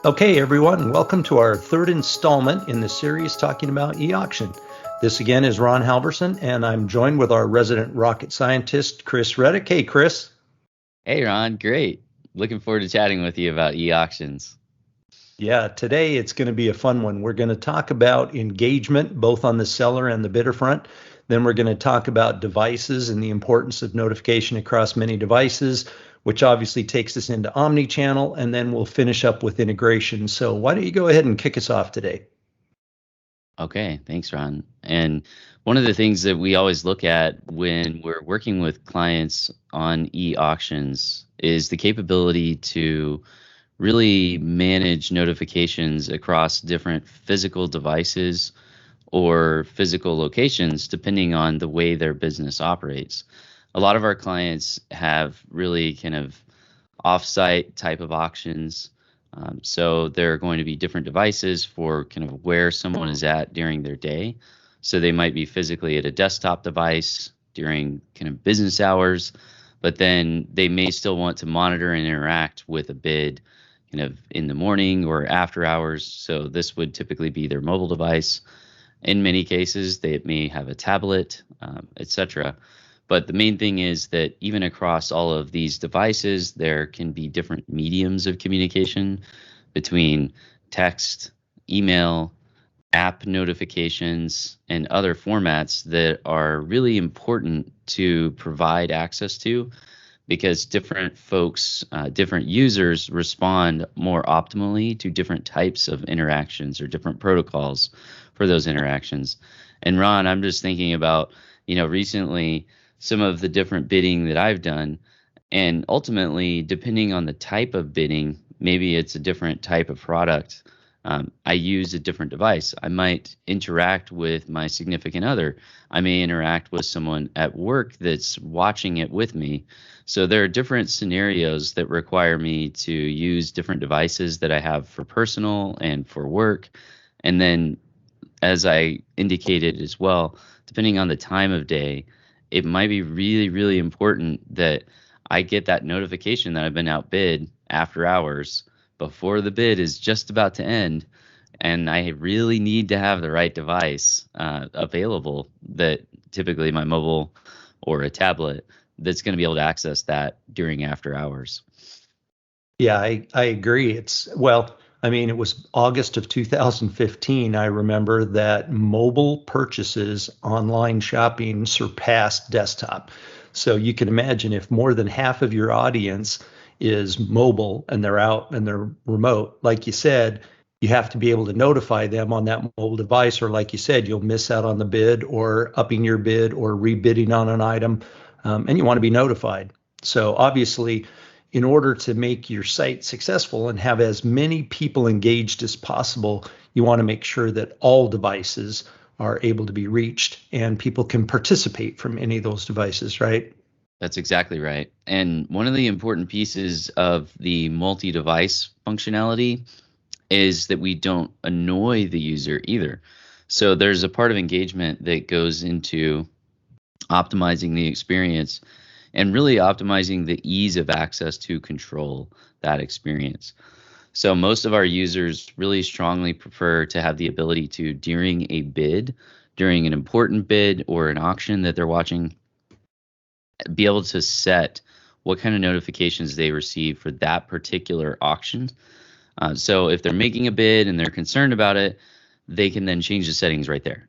Okay, everyone, welcome to our third installment in the series talking about eAuction. This again is Ron Halversen, and I'm joined with our resident rocket scientist, Chris Reddick. Hey, Chris. Hey, Ron, great. Looking forward to chatting with you about e-auctions. Yeah, today it's going to be a fun one. We're going to talk about engagement, both on the seller and the bidder front. Then we're going to talk about devices and the importance of notification across many devices, which obviously takes us into Omnichannel, and then we'll finish up with integration. So why don't you go ahead and kick us off today? Okay, thanks, Ron. And one of the things that we always look at when we're working with clients on e-auctions is the capability to really manage notifications across different physical devices or physical locations, depending on the way their business operates. A lot of our clients have really kind of off-site type of auctions. So there are going to be different devices for kind of where someone is at during their day. So they might be physically at a desktop device during kind of business hours, but then they may still want to monitor and interact with a bid kind of in the morning or after hours. So this would typically be their mobile device. In many cases, they may have a tablet, etc. But the main thing is that even across all of these devices, there can be different mediums of communication between text, email, app notifications, and other formats that are really important to provide access to, because different folks, different users respond more optimally to different types of interactions or different protocols for those interactions. And Ron, I'm just thinking about, recently some of the different bidding that I've done. And ultimately, depending on the type of bidding, maybe it's a different type of product. I use a different device. I might interact with my significant other. I may interact with someone at work that's watching it with me. So there are different scenarios that require me to use different devices that I have for personal and for work. And then, as I indicated as well, depending on the time of day, it might be really, really important that I get that notification that I've been outbid after hours before the bid is just about to end. And I really need to have the right device available, that typically my mobile or a tablet that's going to be able to access that during after hours. Yeah, I agree. It was August of 2015. I remember that mobile purchases, online shopping surpassed desktop. So you can imagine if more than half of your audience is mobile and they're out and they're remote, like you said, you have to be able to notify them on that mobile device, or like you said, you'll miss out on the bid or upping your bid or rebidding on an item, and you want to be notified. So obviously, in order to make your site successful and have as many people engaged as possible, you want to make sure that all devices are able to be reached and people can participate from any of those devices, right? That's exactly right. And one of the important pieces of the multi-device functionality is that we don't annoy the user either. So there's a part of engagement that goes into optimizing the experience and really optimizing the ease of access to control that experience. So most of our users really strongly prefer to have the ability to, during a bid, during an important bid or an auction that they're watching, be able to set what kind of notifications they receive for that particular auction. So if they're making a bid and they're concerned about it, they can then change the settings right there.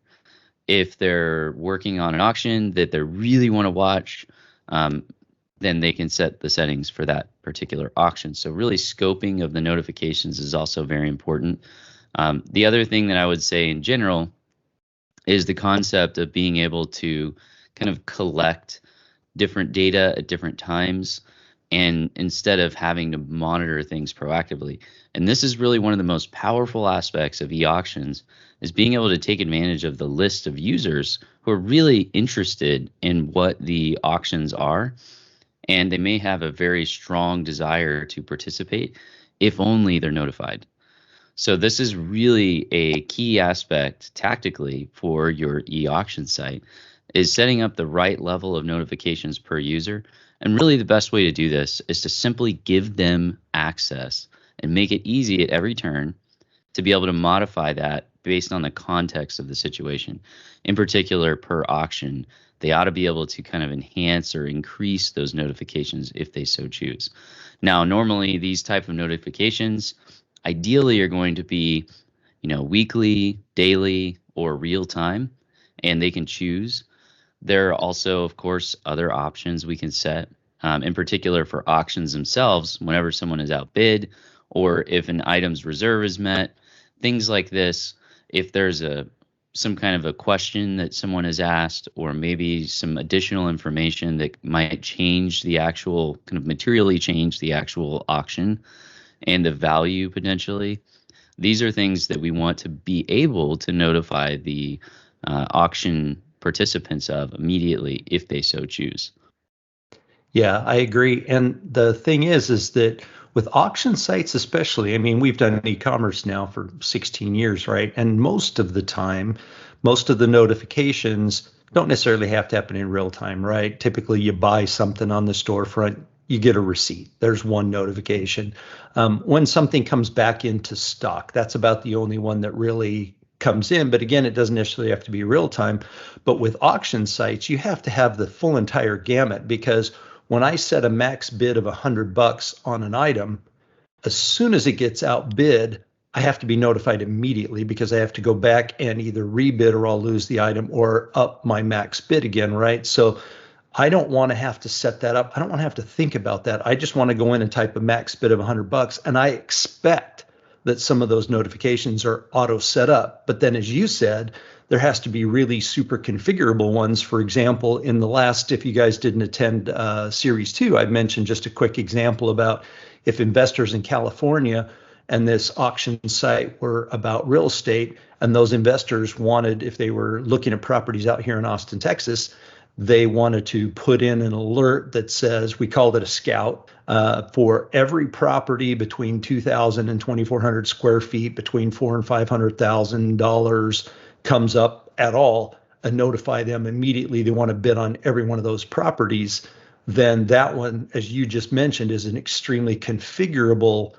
If they're working on an auction that they really want to watch, then they can set the settings for that particular auction. So really scoping of the notifications is also very important. The other thing that I would say in general is the concept of being able to kind of collect different data at different times, and instead of having to monitor things proactively. And this is really one of the most powerful aspects of e-auctions, is being able to take advantage of the list of users who are really interested in what the auctions are, and they may have a very strong desire to participate if only they're notified. So this is really a key aspect tactically for your e-auction site, is setting up the right level of notifications per user. And really the best way to do this is to simply give them access and make it easy at every turn to be able to modify that based on the context of the situation. In particular, per auction, they ought to be able to kind of enhance or increase those notifications if they so choose. Now, normally these type of notifications ideally are going to be, weekly, daily, or real time, and they can choose. There are also, of course, other options we can set. In particular for auctions themselves, whenever someone is outbid or if an item's reserve is met, things like this. If there's some kind of a question that someone has asked, or maybe some additional information that might change the actual, kind of materially change the actual auction and the value potentially, these are things that we want to be able to notify the auction participants of immediately if they so choose. Yeah, I agree. And the thing is that with auction sites, especially, I mean, we've done e-commerce now for 16 years, right? And most of the time, most of the notifications don't necessarily have to happen in real time, right? Typically, you buy something on the storefront, you get a receipt. There's one notification. When something comes back into stock, that's about the only one that really comes in. But again, it doesn't necessarily have to be real time. But with auction sites, you have to have the full entire gamut, because when I set a max bid of $100 on an item, as soon as it gets outbid, I have to be notified immediately, because I have to go back and either rebid or I'll lose the item or up my max bid again, right? So I don't want to have to set that up. I don't want to have to think about that. I just want to go in and type a max bid of $100, and I expect that some of those notifications are auto set up. But then, as you said, there has to be really super configurable ones. For example, in the last, if you guys didn't attend series 2, I mentioned just a quick example about if investors in California and this auction site were about real estate, and those investors wanted, if they were looking at properties out here in Austin, Texas, they wanted to put in an alert that says, we called it a scout, for every property between 2,000 and 2,400 square feet, between $400,000 and $500,000 comes up at all, and notify them immediately they want to bid on every one of those properties. Then that one, as you just mentioned, is an extremely configurable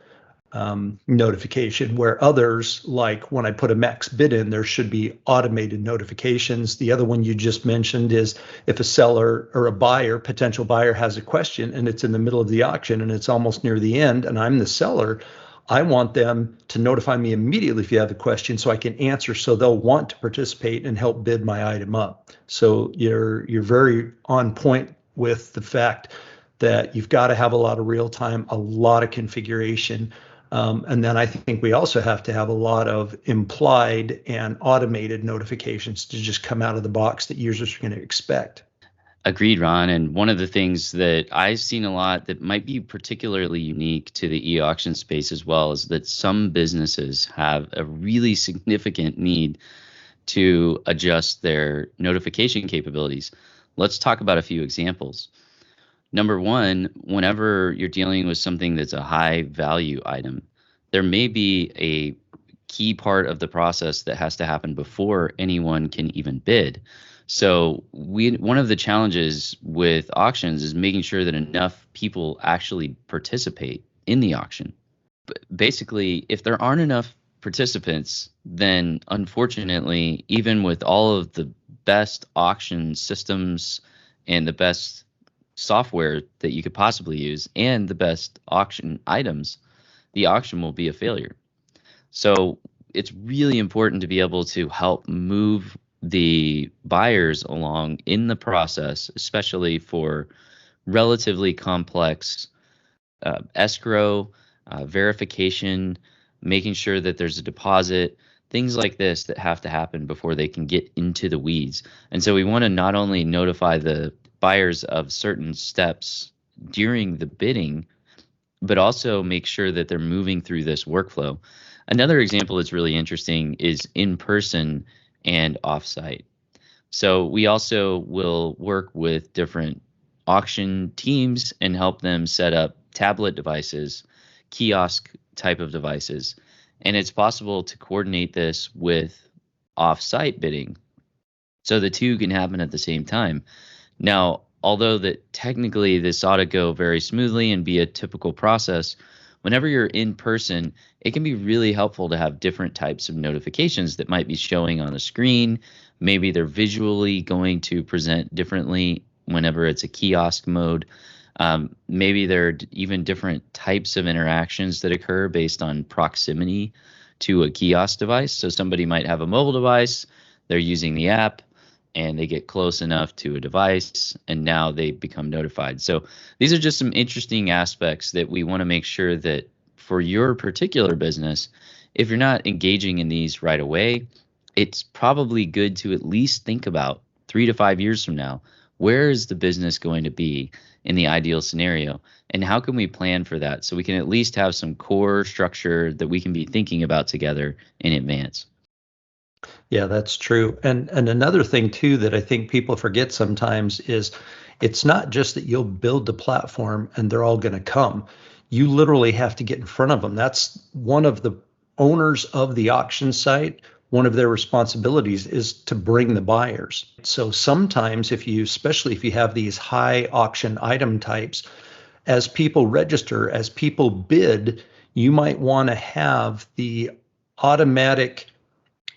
notification, where others, like when I put a max bid in, there should be automated notifications. The other one you just mentioned is if a seller or a buyer, potential buyer, has a question and it's in the middle of the auction and it's almost near the end and I'm the seller, I want them to notify me immediately if you have a question so I can answer, so they'll want to participate and help bid my item up. So you're very on point with the fact that you've got to have a lot of real time, a lot of configuration. And then I think we also have to have a lot of implied and automated notifications to just come out of the box that users are going to expect. Agreed, Ron. And one of the things that I've seen a lot that might be particularly unique to the e-auction space as well is that some businesses have a really significant need to adjust their notification capabilities. Let's talk about a few examples. Number one, whenever you're dealing with something that's a high value item, there may be a key part of the process that has to happen before anyone can even bid. So one of the challenges with auctions is making sure that enough people actually participate in the auction. Basically, if there aren't enough participants, then unfortunately, even with all of the best auction systems and the best software that you could possibly use and the best auction items, the auction will be a failure. So it's really important to be able to help move the buyers along in the process, especially for relatively complex escrow, verification, making sure that there's a deposit, things like this that have to happen before they can get into the weeds. And so we want to not only notify the buyers of certain steps during the bidding, but also make sure that they're moving through this workflow. Another example that's really interesting is in person and offsite. So we also will work with different auction teams and help them set up tablet devices, kiosk type of devices. And it's possible to coordinate this with off-site bidding. So the two can happen at the same time. Now, although that technically this ought to go very smoothly and be a typical process, whenever you're in person, it can be really helpful to have different types of notifications that might be showing on the screen. Maybe they're visually going to present differently whenever it's a kiosk mode. Maybe there are even different types of interactions that occur based on proximity to a kiosk device. So somebody might have a mobile device, they're using the app, and they get close enough to a device, and now they become notified. So these are just some interesting aspects that we want to make sure that for your particular business, if you're not engaging in these right away, it's probably good to at least think about 3 to 5 years from now, where is the business going to be in the ideal scenario? And how can we plan for that so we can at least have some core structure that we can be thinking about together in advance? Yeah, that's true. And another thing too that I think people forget sometimes is it's not just that you'll build the platform and they're all going to come. You literally have to get in front of them. That's one of the owners of the auction site. One of their responsibilities is to bring the buyers. So sometimes if you, especially if you have these high auction item types, as people register, as people bid, you might want to have the automatic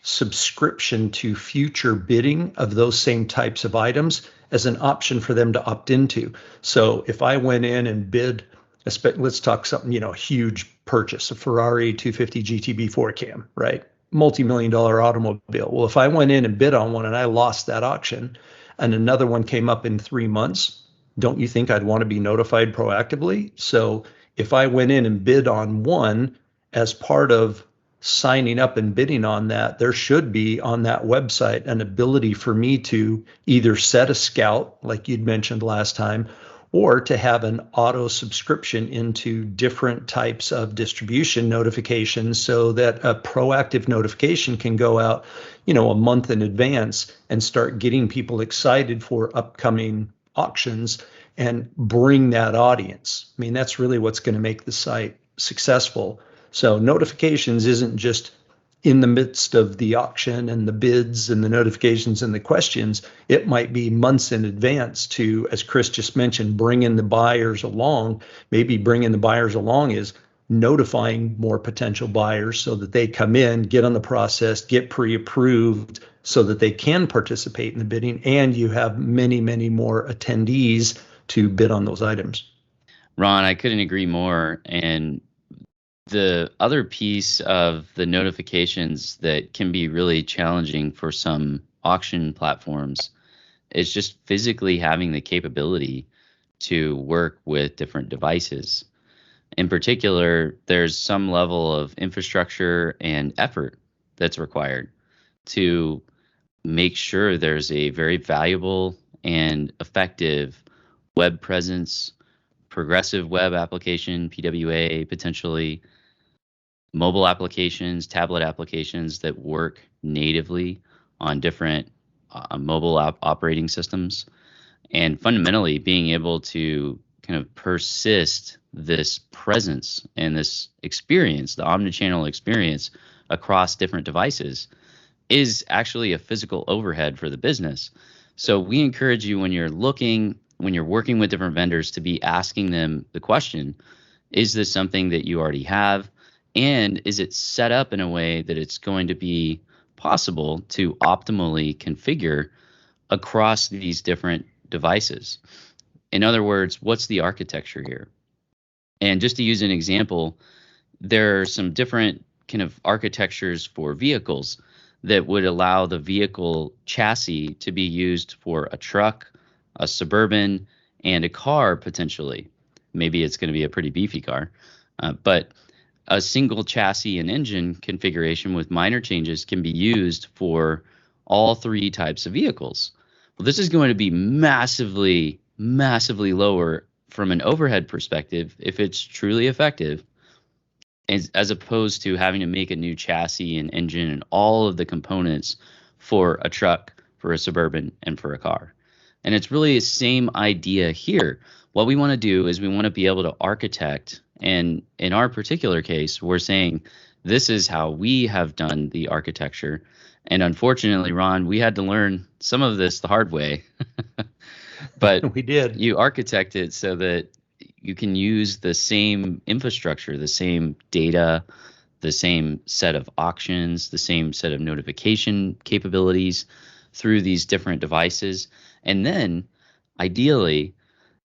subscription to future bidding of those same types of items as an option for them to opt into. So if I went in and bid, let's talk something, huge purchase, a Ferrari 250 GTB 4 cam, right? Multi-million dollar automobile. Well, if I went in and bid on one and I lost that auction and another one came up in 3 months, don't you think I'd want to be notified proactively? So if I went in and bid on one as part of signing up and bidding on that, there should be on that website an ability for me to either set a scout, like you'd mentioned last time, or to have an auto subscription into different types of distribution notifications so that a proactive notification can go out, a month in advance and start getting people excited for upcoming auctions and bring that audience. I mean, that's really what's going to make the site successful. So notifications isn't just in the midst of the auction and the bids and the notifications and the questions. It might be months in advance to, as Chris just mentioned, bringing the buyers along. Maybe bringing the buyers along is notifying more potential buyers so that they come in, get on the process, get pre-approved so that they can participate in the bidding, and you have many, many more attendees to bid on those items. Ron, I couldn't agree more. And the other piece of the notifications that can be really challenging for some auction platforms is just physically having the capability to work with different devices. In particular, there's some level of infrastructure and effort that's required to make sure there's a very valuable and effective web presence, progressive web application, PWA potentially, mobile applications, tablet applications that work natively on different mobile operating systems, and fundamentally being able to kind of persist this presence and this experience, the omnichannel experience across different devices, is actually a physical overhead for the business. So we encourage you when you're working with different vendors to be asking them the question, is this something that you already have? And is it set up in a way that it's going to be possible to optimally configure across these different devices? In other words, what's the architecture here? And just to use an example, there are some different kind of architectures for vehicles that would allow the vehicle chassis to be used for a truck, a Suburban, and a car potentially. Maybe it's going to be a pretty beefy car, but a single chassis and engine configuration with minor changes can be used for all three types of vehicles. Well, this is going to be massively, massively lower from an overhead perspective if it's truly effective, as opposed to having to make a new chassis and engine and all of the components for a truck, for a Suburban, and for a car. And it's really the same idea here. What we want to do is we want to be able to architect, and in our particular case, we're saying this is how we have done the architecture. And unfortunately, Ron, we had to learn some of this the hard way. But we did. You architect it so that you can use the same infrastructure, the same data, the same set of auctions, the same set of notification capabilities through these different devices. And then ideally,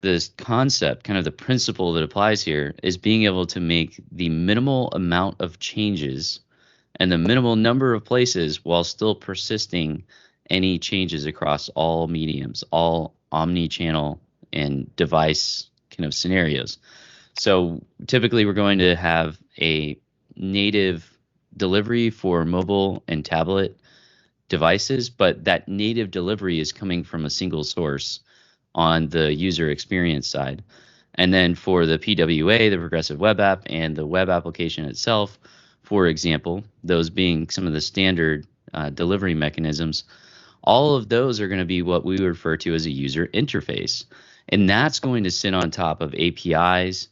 this concept, kind of the principle that applies here, is being able to make the minimal amount of changes and the minimal number of places while still persisting any changes across all mediums, all omni-channel and device kind of scenarios. So typically we're going to have a native delivery for mobile and tablet devices, but that native delivery is coming from a single source on the user experience side. And then for the PWA, the progressive web app, and the web application itself, for example, those being some of the standard delivery mechanisms, all of those are going to be what we refer to as a user interface. And that's going to sit on top of APIs,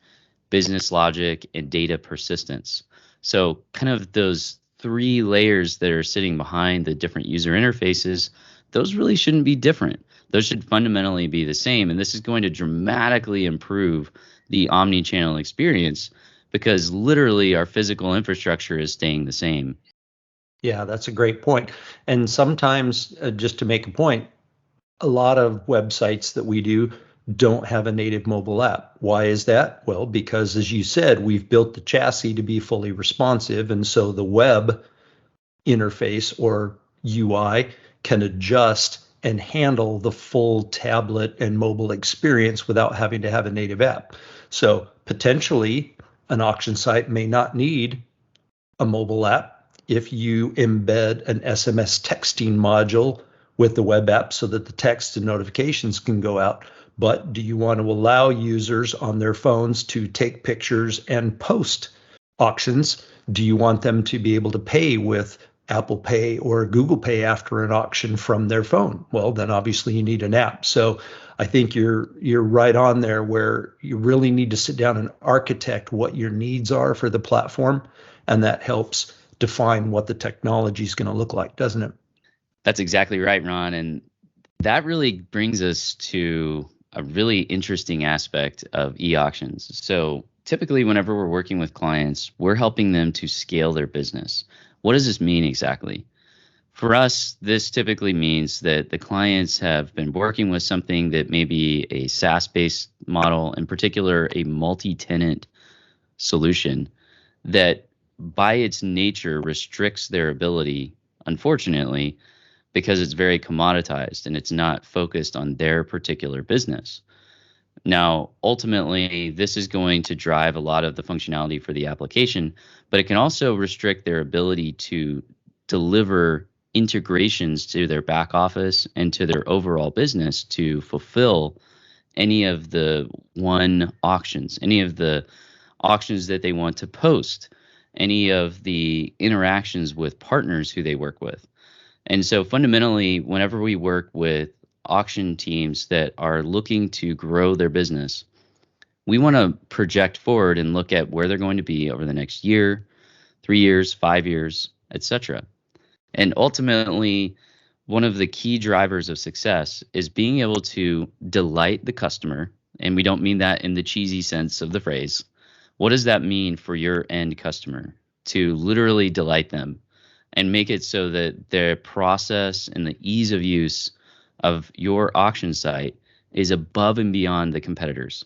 business logic, and data persistence. So kind of those three layers that are sitting behind the different user interfaces, those really shouldn't be different. Those should fundamentally be the same. And this is going to dramatically improve the omni-channel experience because literally our physical infrastructure is staying the same. Yeah, that's a great point. And sometimes, just to make a point, a lot of websites that we do don't have a native mobile app. Why is that? Well, because as you said, we've built the chassis to be fully responsive. And so the web interface or UI can adjust and handle the full tablet and mobile experience without having to have a native app. So potentially an auction site may not need a mobile app if you embed an SMS texting module with the web app so that the text and notifications can go out. But do you want to allow users on their phones to take pictures and post auctions? Do you want them to be able to pay with Apple Pay or Google Pay after an auction from their phone? Well, then obviously you need an app. So I think you're right on there where you really need to sit down and architect what your needs are for the platform, and that helps define what the technology is going to look like, doesn't it? That's exactly right, Ron. And that really brings us to a really interesting aspect of e-auctions. So typically, whenever we're working with clients, we're helping them to scale their business. What does this mean exactly? For us, this typically means that the clients have been working with something that may be a SaaS-based model, in particular, a multi-tenant solution that by its nature restricts their ability, unfortunately, because it's very commoditized and it's not focused on their particular business. Now, ultimately, this is going to drive a lot of the functionality for the application, but it can also restrict their ability to deliver integrations to their back office and to their overall business to fulfill any of the auctions, any of the auctions that they want to post, any of the interactions with partners who they work with. And so fundamentally, whenever we work with auction teams that are looking to grow their business, we want to project forward and look at where they're going to be over the next year, 3 years, 5 years, etc. And ultimately, one of the key drivers of success is being able to delight the customer. And we don't mean that in the cheesy sense of the phrase. What does that mean for your end customer? To literally delight them and make it so that their process and the ease of use of your auction site is above and beyond the competitors.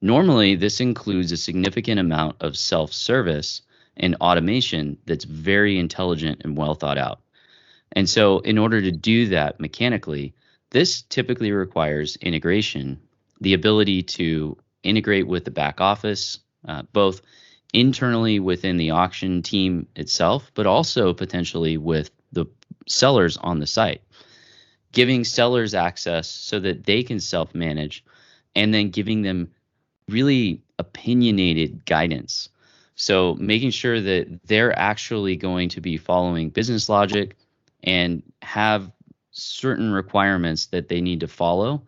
Normally, this includes a significant amount of self-service and automation that's very intelligent and well thought out. And so in order to do that mechanically, this typically requires integration, the ability to integrate with the back office, both internally within the auction team itself, but also potentially with the sellers on the site, giving sellers access so that they can self-manage, and then giving them really opinionated guidance. So making sure that they're actually going to be following business logic and have certain requirements that they need to follow.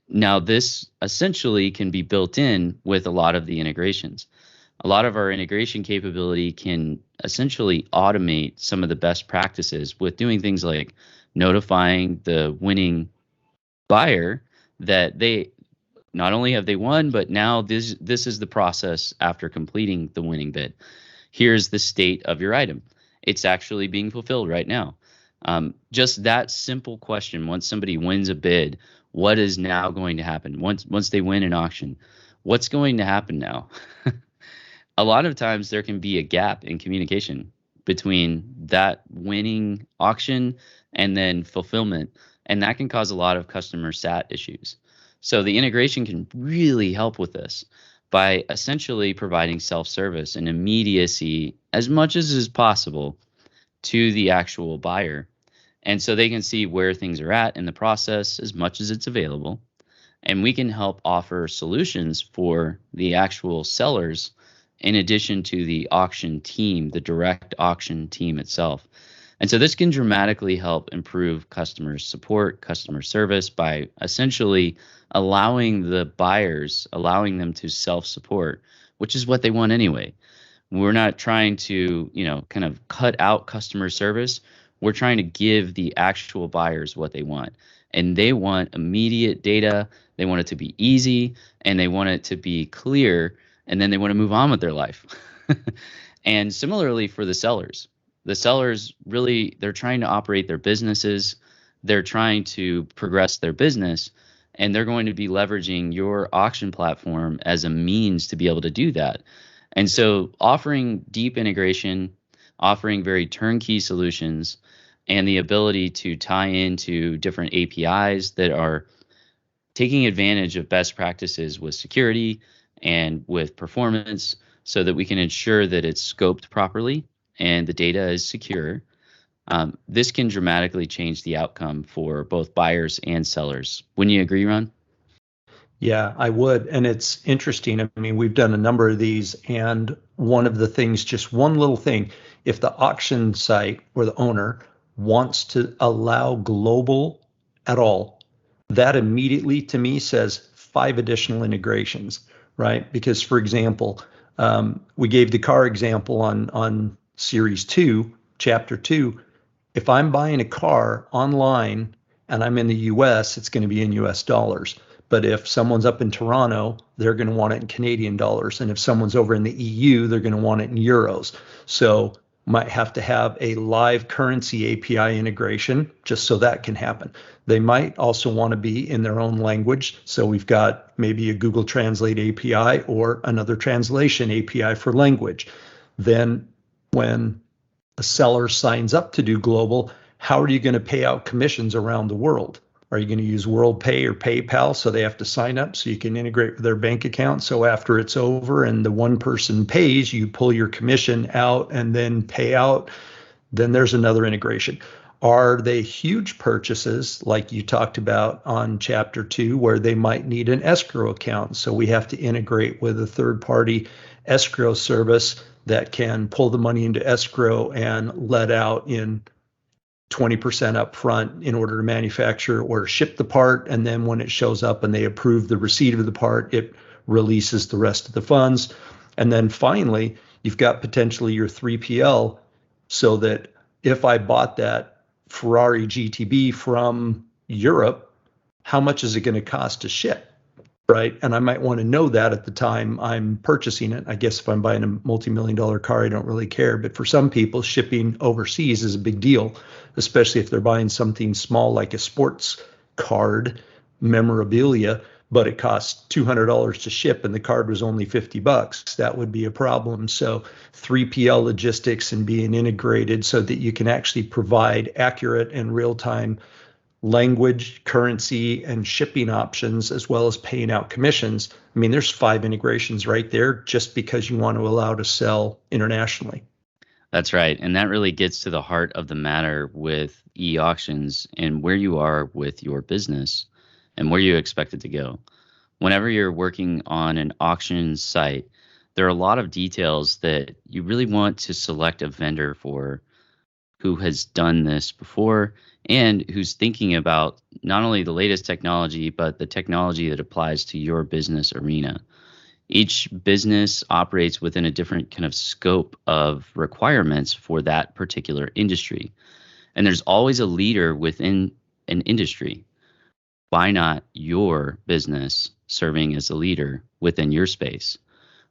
Now, this essentially can be built in with a lot of the integrations. A lot of our integration capability can essentially automate some of the best practices with doing things like notifying the winning buyer that they not only have they won, but now this is the process after completing the winning bid. Here's the state of your item. It's actually being fulfilled right now. Just that simple question. Once somebody wins a bid, what is now going to happen? Once they win an auction, what's going to happen now? A lot of times there can be a gap in communication between that winning auction and then fulfillment, and that can cause a lot of customer sat issues. So the integration can really help with this by essentially providing self-service and immediacy as much as is possible to the actual buyer. And so they can see where things are at in the process as much as it's available. And we can help offer solutions for the actual sellers in addition to the auction team, the direct auction team itself. And so this can dramatically help improve customer support, customer service by essentially allowing the buyers, allowing them to self-support, which is what they want anyway. We're not trying to, kind of cut out customer service. We're trying to give the actual buyers what they want. And they want immediate data. They want it to be easy, and they want it to be clear, and then they want to move on with their life. And similarly for the sellers really, they're trying to operate their businesses. They're trying to progress their business, and they're going to be leveraging your auction platform as a means to be able to do that. And so offering deep integration, offering very turnkey solutions, and the ability to tie into different APIs that are taking advantage of best practices with security and with performance so that we can ensure that it's scoped properly and the data is secure. This can dramatically change the outcome for both buyers and sellers. Wouldn't you agree, Ron? Yeah, I would. And it's interesting. I mean, we've done a number of these, and one of the things, just one little thing, if the auction site or the owner wants to allow global at all, that immediately to me says 5 additional integrations, right? Because, for example, we gave the car example on Series 2, Chapter 2. If I'm buying a car online and I'm in the US, it's going to be in US dollars. But if someone's up in Toronto, they're going to want it in Canadian dollars. And if someone's over in the EU, they're going to want it in euros. So might have to have a live currency API integration just so that can happen. They might also want to be in their own language. So we've got maybe a Google Translate API or another translation API for language. Then when a seller signs up to do global, how are you going to pay out commissions around the world? Are you going to use WorldPay or PayPal so they have to sign up so you can integrate with their bank account? So after it's over and the one person pays, you pull your commission out and then pay out. Then there's another integration. Are they huge purchases like you talked about on Chapter 2 where they might need an escrow account? So we have to integrate with a third-party escrow service that can pull the money into escrow and let out in 20% up front in order to manufacture or ship the part. And then when it shows up and they approve the receipt of the part, it releases the rest of the funds. And then finally, you've got potentially your 3PL so that if I bought that Ferrari GTB from Europe, how much is it going to cost to ship? Right. And I might want to know that at the time I'm purchasing it. I guess if I'm buying a multi-million-dollar car, I don't really care. But for some people, shipping overseas is a big deal, especially if they're buying something small like a sports card memorabilia, but it costs $200 to ship and the card was only $50. That would be a problem. So 3PL logistics and being integrated so that you can actually provide accurate and real-time language, currency, and shipping options, as well as paying out commissions. I mean, there's 5 integrations right there just because you want to allow to sell internationally. That's right. And that really gets to the heart of the matter with e-auctions and where you are with your business and where you expect it to go. Whenever you're working on an auction site, there are a lot of details that you really want to select a vendor for who has done this before and who's thinking about not only the latest technology, but the technology that applies to your business arena. Each business operates within a different kind of scope of requirements for that particular industry. And there's always a leader within an industry. Why not your business serving as a leader within your space?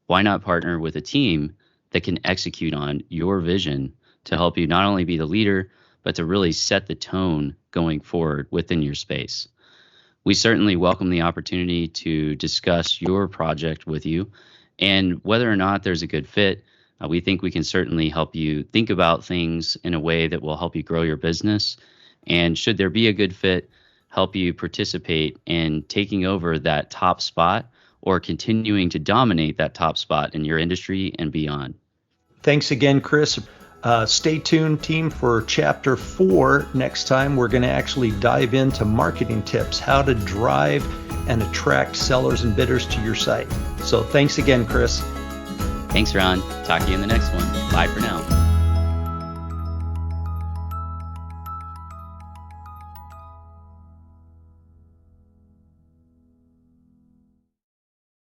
Why not partner with a team that can execute on your vision to help you not only be the leader, but to really set the tone going forward within your space? We certainly welcome the opportunity to discuss your project with you, and whether or not there's a good fit, we think we can certainly help you think about things in a way that will help you grow your business. And should there be a good fit, help you participate in taking over that top spot or continuing to dominate that top spot in your industry and beyond. Thanks again, Chris. Stay tuned, team, for chapter 4. Next time, we're going to actually dive into marketing tips, how to drive and attract sellers and bidders to your site. So thanks again, Chris. Thanks, Ron. Talk to you in the next one. Bye for now.